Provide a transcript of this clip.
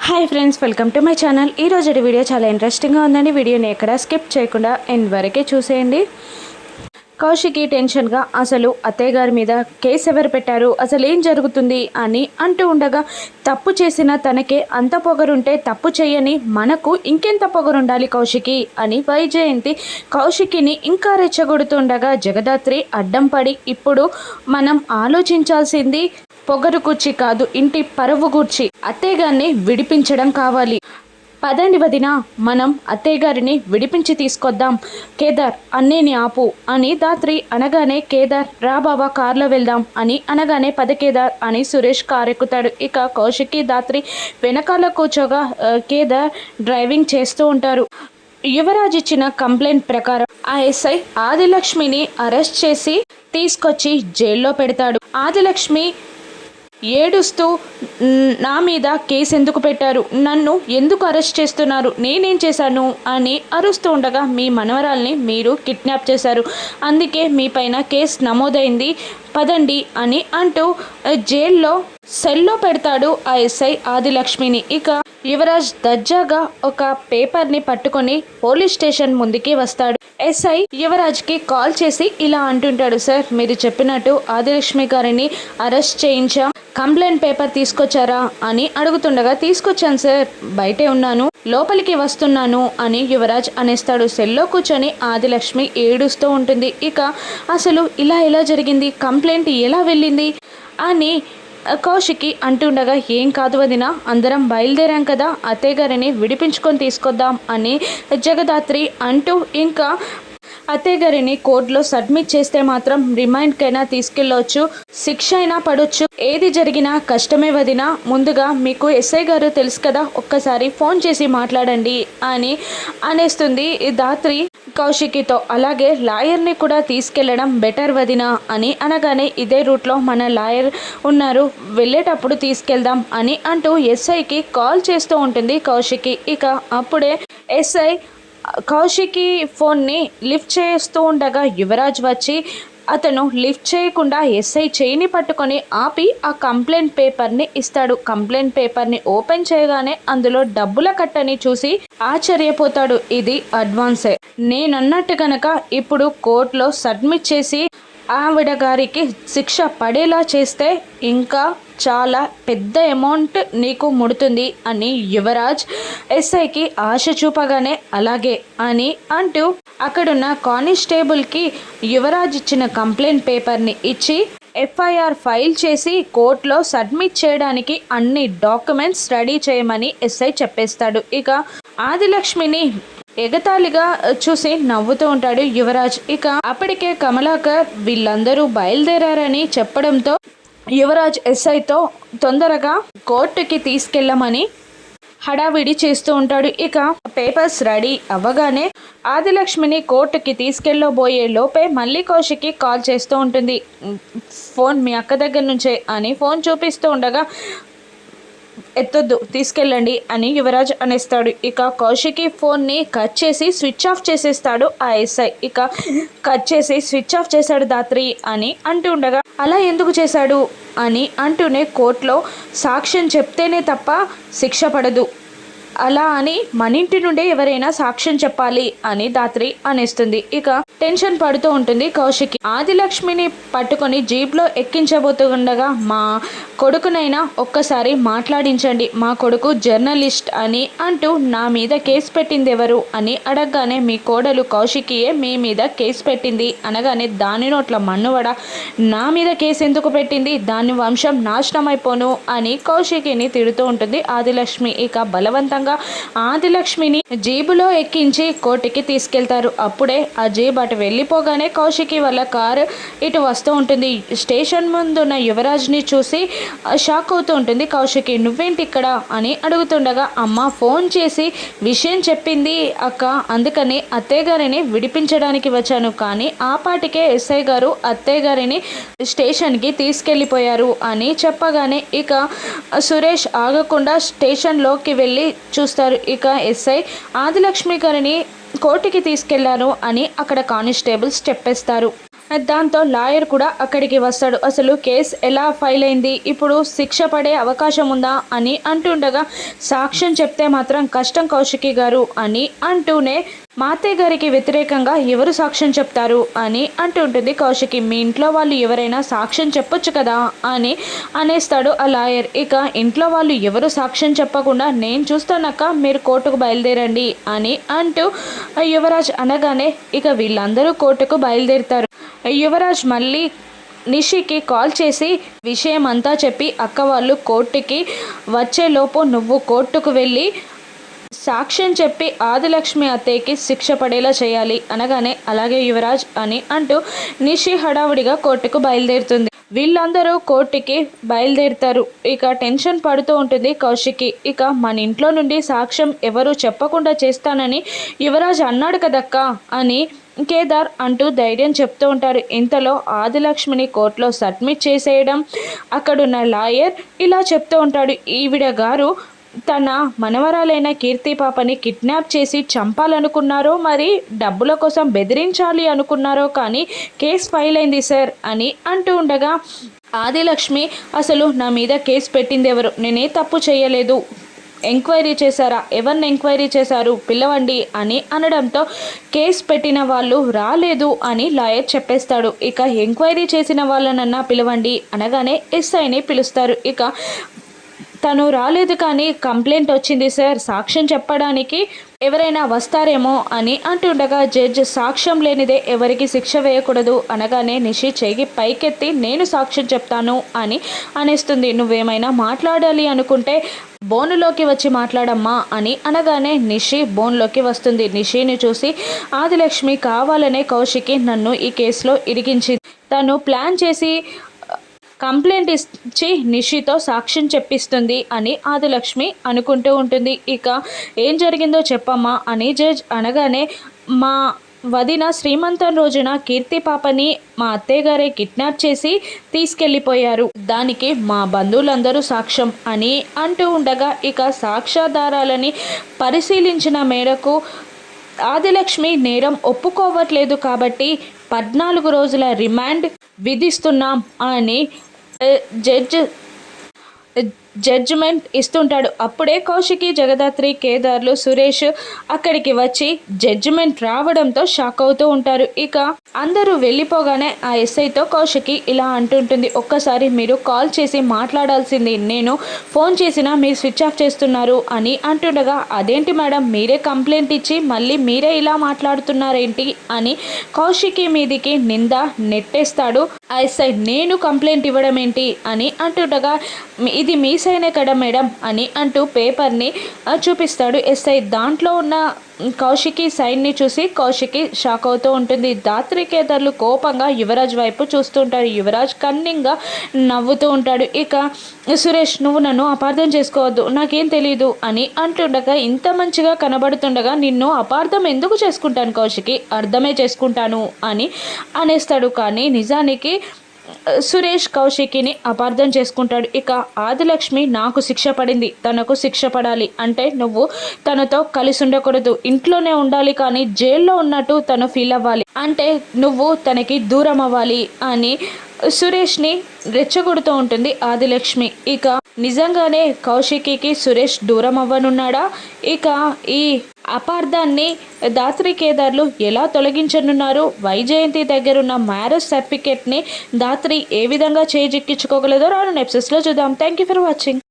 Hi friends, welcome to my channel. ఈరోజు video చాలా ఇంట్రెస్టింగ్గా ఉందండి. వీడియోని ఎక్కడ స్కిప్ చేయకుండా ఎండ్ వరకే చూసేయండి. కౌశికి టెన్షన్గా అసలు అత్తయ్య గారి మీద కేసు ఎవరు పెట్టారు, అసలు ఏం జరుగుతుంది అని అంటూ ఉండగా, తప్పు చేసిన తనకే అంత పొగరుంటే తప్పు చేయని మనకు ఇంకెంత పొగరుండాలి కౌశికి అని వైజయంతి కౌశికిని ఇంకా రెచ్చగొడుతుండగా జగదాత్రి అడ్డం పడి, ఇప్పుడు మనం ఆలోచించాల్సింది పొగరు కూర్చి కాదు, ఇంటి పరువు కూర్చి అత్తయ్య గారిని విడిపించడం కావాలి. పదండి వదిన, మనం అత్తయ్య గారిని విడిపించి తీసుకొద్దాం. కేదార్ అన్నేని ఆపు అని దాత్రి అనగానే, కేదార్ రా బాబా కార్లో వెళ్దాం అని అనగానే, పద కేదార్ అని సురేష్ కారెక్కుతాడు. ఇక కౌశికి దాత్రి వెనకాల కూర్చోగా కేదార్ డ్రైవింగ్ చేస్తూ ఉంటారు. యువరాజ్ ఇచ్చిన కంప్లైంట్ ప్రకారం ఆ ఎస్ఐ ఆదిలక్ష్మిని అరెస్ట్ చేసి తీసుకొచ్చి జైల్లో పెడతాడు. ఆదిలక్ష్మి ఏడుస్తూ, నా మీద కేసు ఎందుకు పెట్టారు, నన్ను ఎందుకు అరెస్ట్ చేస్తున్నారు, నేనేం చేశాను అని అరుస్తూ ఉండగా, మీ మనవరాల్ని మీరు కిడ్నాప్ చేశారు, అందుకే మీ పైన కేసు నమోదైంది, పదండి అని అంటూ జైల్లో సెల్లో పెడతాడు ఆ ఎస్ఐ ఆదిలక్ష్మిని. ఇక యువరాజ్ దర్జాగా ఒక పేపర్ని పట్టుకొని పోలీస్ స్టేషన్ ముందుకి వస్తాడు. ఎస్ఐ యువరాజ్కి కాల్ చేసి ఇలా అంటుంటాడు, సార్ మీరు చెప్పినట్టు ఆదిలక్ష్మి గారిని అరెస్ట్ చేయించాం, కంప్లైంట్ పేపర్ తీసుకొచ్చారా అని అడుగుతుండగా, తీసుకొచ్చాను సార్, బయటే ఉన్నాను, లోపలికి వస్తున్నాను అని యువరాజ్ అనేస్తాడు. సెల్లో కూర్చొని ఆదిలక్ష్మి ఏడుస్తూ ఉంటుంది. ఇక అసలు ఇలా ఎలా జరిగింది, కంప్లైంట్ ఎలా వెళ్ళింది అని కౌశికి అంటుండగా, ఏం కాదు వదిన, అందరం బయలుదేరాం కదా, అత్తయ్య గారిని విడిపించుకొని తీసుకొద్దాం అని జగదాత్రి అంటూ, ఇంకా అత్తయ్య గారిని కోర్టులో సబ్మిట్ చేస్తే మాత్రం రిమైండ్కైనా తీసుకెళ్ళవచ్చు, శిక్ష అయినా పడవచ్చు, ఏది జరిగినా కష్టమే వదిన, ముందుగా మీకు ఎస్ఐ గారు తెలుసు కదా, ఒక్కసారి ఫోన్ చేసి మాట్లాడండి అని అనేస్తుంది దాత్రి కౌశికితో. అలాగే లాయర్ని కూడా తీసుకెళ్లడం బెటర్ వదిన అని అనగానే, ఇదే రూట్లో మన లాయర్ ఉన్నారు, వెళ్ళేటప్పుడు తీసుకెళ్దాం అని అంటూ ఎస్ఐకి కాల్ చేస్తూ ఉంటుంది కౌశికి. ఇక అప్పుడే ఎస్ఐ కౌశికి ఫోన్ని లిఫ్ట్ చేస్తూ ఉండగా యువరాజ్ వచ్చి, అతను లిఫ్ట్ చేయకుండా ఎస్ఐ చేయిని పట్టుకొని ఆపి ఆ కంప్లైంట్ పేపర్ని ఇస్తాడు. కంప్లైంట్ పేపర్ని ఓపెన్ చేయగానే అందులో డబ్బుల కట్టని చూసి ఆశ్చర్యపోతాడు. ఇది అడ్వాన్సే, నేనన్నట్టు కనుక ఇప్పుడు కోర్టులో సబ్మిట్ చేసి ఆవిడ గారికి శిక్ష పడేలా చేస్తే ఇంకా చాలా పెద్ద అమౌంట్ నీకు ముడుతుంది అని యువరాజ్ ఎస్ఐకి ఆశ చూపగానే, అలాగే అని అంటూ అక్కడున్న కానిస్టేబుల్కి యువరాజ్ ఇచ్చిన కంప్లైంట్ పేపర్ని ఇచ్చి ఎఫ్ఐఆర్ ఫైల్ చేసి కోర్టులో సబ్మిట్ చేయడానికి అన్ని డాక్యుమెంట్స్ రెడీ చేయమని ఎస్ఐ చెప్పేస్తాడు. ఇక ఆదిలక్ష్మిని ఎగతాళిగా చూసి నవ్వుతూ ఉంటాడు యువరాజ్. ఇక అప్పటికే కమలాకర్ వీళ్ళందరూ బయలుదేరారని చెప్పడంతో యువరాజ్ ఎస్ఐతో తొందరగా కోర్టుకి తీసుకెళ్ళమని హడావిడి చేస్తూ ఉంటాడు. ఇక పేపర్స్ రెడీ అవ్వగానే ఆదిలక్ష్మిని కోర్టుకి తీసుకెళ్ళబోయే లోపే మళ్ళీ కౌశికి కాల్ చేస్తూ ఉంటుంది. ఫోన్ మీ అక్క దగ్గర నుంచే అని ఫోన్ చూపిస్తూ ఉండగా, ఎత్తొద్దు, తీసుకెళ్ళండి అని యువరాజ్ అనేస్తాడు. ఇక కౌశికి ఫోన్ని కట్ చేసి స్విచ్ ఆఫ్ చేసేస్తాడు ఆ ఎస్ఐ. ఇక కట్ చేసి స్విచ్ ఆఫ్ చేశాడు దాత్రి అని అంటూ ఉండగా, అలా ఎందుకు చేశాడు అని అంటూనే, కోర్టులో సాక్ష్యం చెప్తేనే తప్ప శిక్ష పడదు, అలా అని మన ఇంటి నుండే ఎవరైనా సాక్ష్యం చెప్పాలి అని దాత్రి అనేస్తుంది. ఇక టెన్షన్ పడుతూ ఉంటుంది కౌశికి. ఆదిలక్ష్మిని పట్టుకొని జీప్లో ఎక్కించబోతుండగా, మా కొడుకునైనా ఒక్కసారి మాట్లాడించండి, మా కొడుకు జర్నలిస్ట్ అని అంటూ, నా మీద కేసు పెట్టింది ఎవరు అని అడగగానే, మీ కోడలు కౌశికియే మీ మీద కేసు పెట్టింది అనగానే, దాని నోట్ల మన్నువడ, నా మీద కేసు ఎందుకు పెట్టింది, దాని వంశం నాశనం అయిపోను అని కౌశికిని తిడుతూ ఉంటుంది ఆదిలక్ష్మి. ఇక బలవంతంగా ఆదిలక్ష్మిని జీబులో ఎక్కించి కోర్టుకి తీసుకెళ్తారు. అప్పుడే ఆ జీబ్ అటు వెళ్ళిపోగానే కౌశికి వాళ్ళ కారు ఇటు వస్తూ ఉంటుంది. స్టేషన్ ముందున్న యువరాజ్ని చూసి షాక్ అవుతూ ఉంటుంది కౌశికి. నువ్వేంటి ఇక్కడ అని అడుగుతుండగా, అమ్మ ఫోన్ చేసి విషయం చెప్పింది అక్క, అందుకని అత్తయ్య గారిని విడిపించడానికి వచ్చాను, కానీ ఆ పాటికే ఎస్ఐ గారు అత్తయ్య గారిని స్టేషన్కి తీసుకెళ్ళిపోయారు అని చెప్పగానే, ఇక సురేష్ ఆగకుండా స్టేషన్లోకి వెళ్ళి చూస్తారు. ఇక ఎస్ఐ ఆదిలక్ష్మి గారిని కోర్టుకి తీసుకెళ్లారు అని అక్కడ కానిస్టేబుల్స్ చెప్పేస్తారు. దాంతో లాయర్ కూడా అక్కడికి వస్తాడు. అసలు కేసు ఎలా ఫైల్ అయింది, ఇప్పుడు శిక్ష పడే అవకాశం ఉందా అని అంటుండగా, సాక్ష్యం చెప్తే మాత్రం కష్టం కౌశికి గారు అని అంటూనే, మా అత్తయ్య గారికి వ్యతిరేకంగా ఎవరు సాక్ష్యం చెప్తారు అని అంటుంటుంది కౌశికి. మీ ఇంట్లో వాళ్ళు ఎవరైనా సాక్ష్యం చెప్పొచ్చు కదా అని అనేస్తాడు ఆ లాయర్. ఇక ఇంట్లో వాళ్ళు ఎవరు సాక్ష్యం చెప్పకుండా నేను చూస్తానక్క, మీరు కోర్టుకు బయలుదేరండి అని అంటూ యువరాజ్ అనగానే ఇక వీళ్ళందరూ కోర్టుకు బయలుదేరుతారు. యువరాజ్ మళ్ళీ నిషికి కాల్ చేసి విషయం అంతా చెప్పి, అక్క వాళ్ళు కోర్టుకి వచ్చేలోపు నువ్వు కోర్టుకు వెళ్ళి సాక్ష్యం చెప్పి ఆదిలక్ష్మి అత్తయ్యకి శిక్ష పడేలా చేయాలి అనగానే, అలాగే యువరాజ్ అని అంటూ నిషి హడావుడిగా కోర్టుకు బయలుదేరుతుంది. వీళ్ళందరూ కోర్టుకి బయలుదేరుతారు. ఇక టెన్షన్ పడుతూ ఉంటుంది కౌశికి. ఇక మన ఇంట్లో నుండి సాక్ష్యం ఎవరు చెప్పకుండా చేస్తానని యువరాజ్ అన్నాడు కదక్క అని కేదార్ అంటూ ధైర్యం చెప్తూ ఉంటారు. ఇంతలో ఆదిలక్ష్మిని కోర్టులో సబ్మిట్ చేసేయడం అక్కడున్న లాయర్ ఇలా చెప్తూ ఉంటాడు. ఈవిడ గారు తన మనవరాలైన కీర్తి పాపని కిడ్నాప్ చేసి చంపాలనుకున్నారో, మరి డబ్బుల కోసం బెదిరించాలి అనుకున్నారో, కానీ కేసు ఫైల్ అయింది సార్ అని అంటూ ఉండగా, ఆదిలక్ష్మి అసలు నా మీద కేసు పెట్టింది ఎవరు, నేనే తప్పు చేయలేదు, ఎంక్వైరీ చేశారా, ఎవరిని ఎంక్వైరీ చేశారు, పిలవండి అని అనడంతో, కేసు పెట్టిన వాళ్ళు రాలేదు అని లాయర్ చెప్పేస్తాడు. ఇక ఎంక్వైరీ చేసిన వాళ్ళనన్నా పిలవండి అనగానే ఎస్ఐని పిలుస్తారు. ఇక తను రాలేదు కానీ కంప్లైంట్ వచ్చింది సార్, సాక్ష్యం చెప్పడానికి ఎవరైనా వస్తారేమో అని అంటుండగా, జడ్జ్ సాక్ష్యం లేనిదే ఎవరికి శిక్ష వేయకూడదు అనగానే నిషి చెయ్యి పైకెత్తి నేను సాక్ష్యం చెప్తాను అని అనేస్తుంది. నువ్వేమైనా మాట్లాడాలి అనుకుంటే బోనులోకి వచ్చి మాట్లాడమ్మా అని అనగానే నిషి బోన్లోకి వస్తుంది. నిషిని చూసి, ఆదిలక్ష్మి కావాలనే కౌశికి నన్ను ఈ కేసులో ఇరికించింది, తను ప్లాన్ చేసి కంప్లైంట్ ఇచ్చి నిషితో సాక్ష్యం చెప్పిస్తుంది అని ఆదిలక్ష్మి అనుకుంటూ ఉంటుంది. ఇక ఏం జరిగిందో చెప్పమ్మా అని జడ్జ్ అనగానే, మా వదిన శ్రీమంతం రోజున కీర్తి పాపని మా అత్తయ్య గారే కిడ్నాప్ చేసి తీసుకెళ్ళిపోయారు, దానికి మా బంధువులందరూ సాక్ష్యం అని అంటూ ఉండగా, ఇక సాక్ష్యాధారాలని పరిశీలించిన మేరకు ఆదిలక్ష్మి నేరం ఒప్పుకోవట్లేదు కాబట్టి 14 రోజుల రిమాండ్ విధిస్తున్నాం అని జడ్జిమెంట్ ఇస్తుంటాడు. అప్పుడే కౌశికి, జగదాత్రి, కేదార్లు, సురేష్ అక్కడికి వచ్చి జడ్జిమెంట్ రావడంతో షాక్ అవుతూ ఉంటారు. ఇక అందరూ వెళ్ళిపోగానే ఆ ఎస్ఐతో కౌశికి ఇలా అంటుంటుంది, ఒక్కసారి మీరు కాల్ చేసి మాట్లాడాల్సింది, నేను ఫోన్ చేసినా మీరు స్విచ్ ఆఫ్ చేస్తున్నారు అని అంటుండగా, అదేంటి మేడం, మీరే కంప్లైంట్ ఇచ్చి మళ్ళీ మీరే ఇలా మాట్లాడుతున్నారేంటి అని కౌశికి మీదికి నింద నెట్టేస్తాడు ఆ ఎస్ఐ. నేను కంప్లైంట్ ఇవ్వడం ఏంటి అని అంటుండగా, ఇది మీ సైనే కదా మేడం అని అంటూ పేపర్ని చూపిస్తాడు ఎస్ఐ. దాంట్లో ఉన్న కౌశికి సైన్ని చూసి కౌశికి షాక్ అవుతూ ఉంటుంది. దాత్రి కేదార్లు కోపంగా యువరాజ్ వైపు చూస్తుంటారు. యువరాజ్ కన్నింగ్గా నవ్వుతూ ఉంటాడు. ఇక సురేష్, నువ్వు నన్ను అపార్థం చేసుకోవద్దు, నాకేం తెలీదు అని అంటుండగా, ఇంత మంచిగా కనబడుతుండగా నిన్ను అపార్థం ఎందుకు చేసుకుంటాను కౌశికి, అర్థమే చేసుకుంటాను అని అనేస్తాడు. కానీ నిజానికి సురేష్ కౌశికిని అపార్థం చేసుకుంటాడు. ఇక ఆదిలక్ష్మి నాకు శిక్ష పడింది, తనకు శిక్ష పడాలి అంటే నువ్వు తనతో కలిసి ఉండకూడదు, ఇంట్లోనే ఉండాలి, కానీ జైల్లో ఉన్నట్టు తను ఫీల్ అవ్వాలి, అంటే నువ్వు తనకి దూరం అవ్వాలి అని సురేష్ని రెచ్చగొడుతూ ఉంటుంది ఆదిలక్ష్మి. ఇక నిజంగానే కౌశికి సురేష్ దూరం అవ్వనున్నాడా? ఇక ఈ అపార్థాన్ని దాత్రి కేదార్లు ఎలా తొలగించనున్నారు? వైజయంతి దగ్గరున్న మ్యారేజ్ సర్టిఫికేట్ని దాత్రి ఏ విధంగా చేజిక్కించుకోగలదో రాను ఎపిసోడ్స్లో చూద్దాం. Thank you for watching.